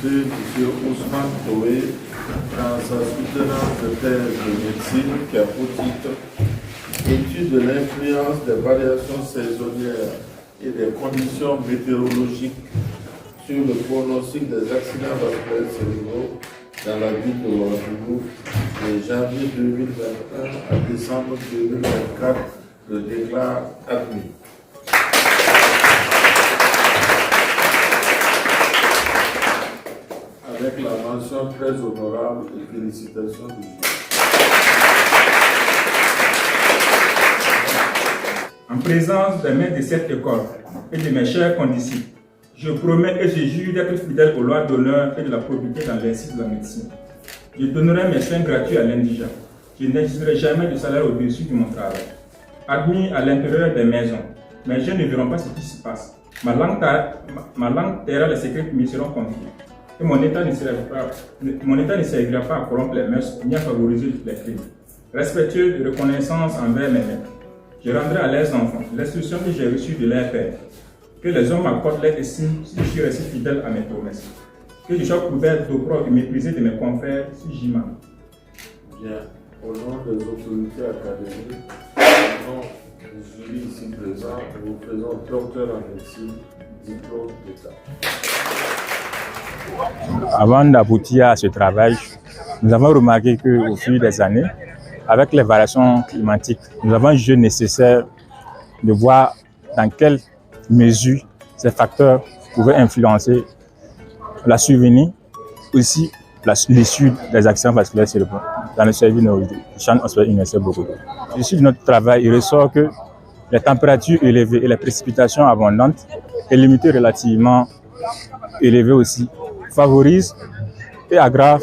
invité M. Ousmane Toé dans sa soutenance de thèse de médecine qui a pour titre Étude de l'influence des variations saisonnières et des conditions météorologiques sur le pronostic des accidents vasculaires cérébraux dans la ville de Ouagadougou de janvier 2021 à décembre 2024, le déclare admis. Avec la mention très honorable et félicitations du jury. En présence des maîtres de cette école et de mes chers condisciples, je promets et je jure d'être fidèle aux lois d'honneur et de la probité dans l'exercice de la médecine. Je donnerai mes soins gratuits à l'indigent. Je n'exigerai jamais de salaire au-dessus de mon travail. Admis à l'intérieur des maisons, mes jeunes ne verront pas ce qui se passe. Ma langue taira les secrets qui me seront confiés. Et mon état ne servira pas à corrompre les mœurs ni à favoriser les crimes. Respectueux de reconnaissance envers mes maîtres, je rendrai à leurs enfants l'instruction que j'ai reçue de leur père. Que les hommes m'accordent leur estime si je suis resté fidèle à mes promesses. Que je sois couvert d'opprobre et méprisé de mes confrères si j'y manque. Bien, au nom des autorités académiques, au nom du jury ici présent, nous vous faisons docteur en médecine, diplôme d'État. Avant d'aboutir à ce travail, nous avons remarqué qu'au fil des années, avec les variations climatiques, nous avons jugé nécessaire de voir dans quelle mesure ces facteurs pouvaient influencer la survenue, aussi l'issue des accidents vasculaires cérébraux dans le service neurologique. Champ hospitalier universitaire Bogodo. L'issue de notre travail, il ressort que les températures élevées et les précipitations abondantes et l'humidité relativement élevée aussi favorisent et aggravent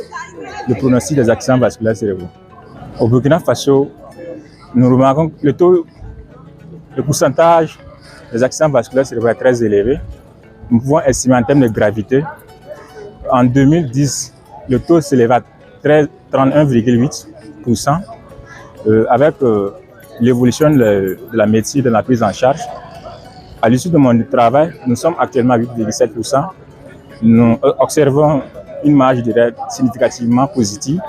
le pronostic des accidents vasculaires cérébraux. Au Burkina Faso, nous remarquons que le pourcentage des accidents vasculaires cérébraux est très élevé. Nous pouvons estimer en termes de gravité. En 2010, le taux s'élève à 31,8%. Avec l'évolution de la médecine, de la prise en charge, à l'issue de mon travail, nous sommes actuellement à 8,7%. Nous observons une marge d'erreur significativement positive,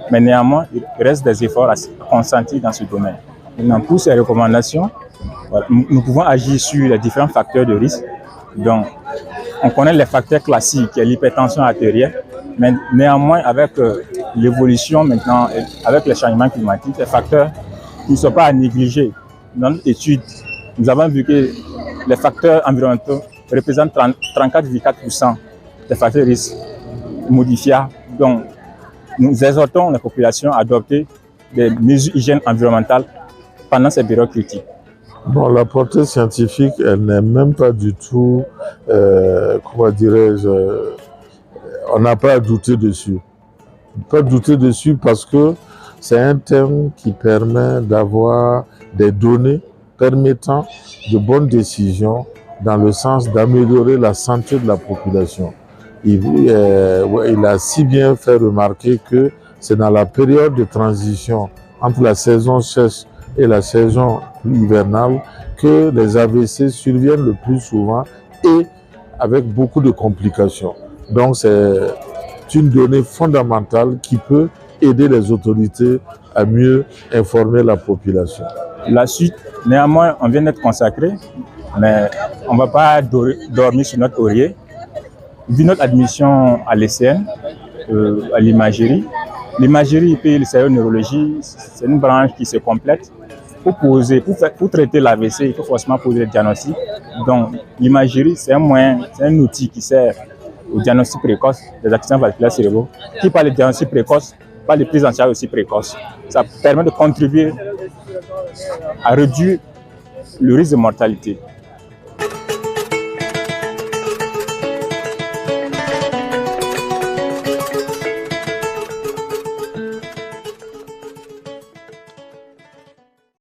mais néanmoins, il reste des efforts à consentir dans ce domaine. Maintenant, pour ces recommandations, voilà, nous pouvons agir sur les différents facteurs de risque. Donc, on connaît les facteurs classiques, qui est l'hypertension artérielle, mais néanmoins, avec l'évolution maintenant, avec les changements climatiques, les facteurs qui ne sont pas à négliger. Dans notre étude, nous avons vu que les facteurs environnementaux représentent 34,4% des facteurs de risque modifiables. Donc, nous exhortons la population à adopter des mesures d'hygiène environnementale pendant ces périodes critiques. Bon, la portée scientifique, elle n'est même pas du tout, comment dirais-je, on n'a pas à douter dessus. Pas douter dessus parce que c'est un thème qui permet d'avoir des données permettant de bonnes décisions dans le sens d'améliorer la santé de la population. Il a si bien fait remarquer que c'est dans la période de transition entre la saison sèche et la saison hivernale que les AVC surviennent le plus souvent et avec beaucoup de complications. Donc c'est une donnée fondamentale qui peut aider les autorités à mieux informer la population. La suite, néanmoins, on vient d'être consacré, mais on ne va pas dormir sur notre oreiller. Vu notre admission à l'ECN, à l'imagerie, l'imagerie et le cerveau neurologie, c'est une branche qui se complète. Pour traiter l'AVC, il faut forcément poser le diagnostic. Donc, l'imagerie, c'est un moyen, c'est un outil qui sert au diagnostic précoce des accidents vasculaires cérébraux. Qui parle de diagnostic précoce, parle de prise en charge aussi précoce. Ça permet de contribuer à réduire le risque de mortalité.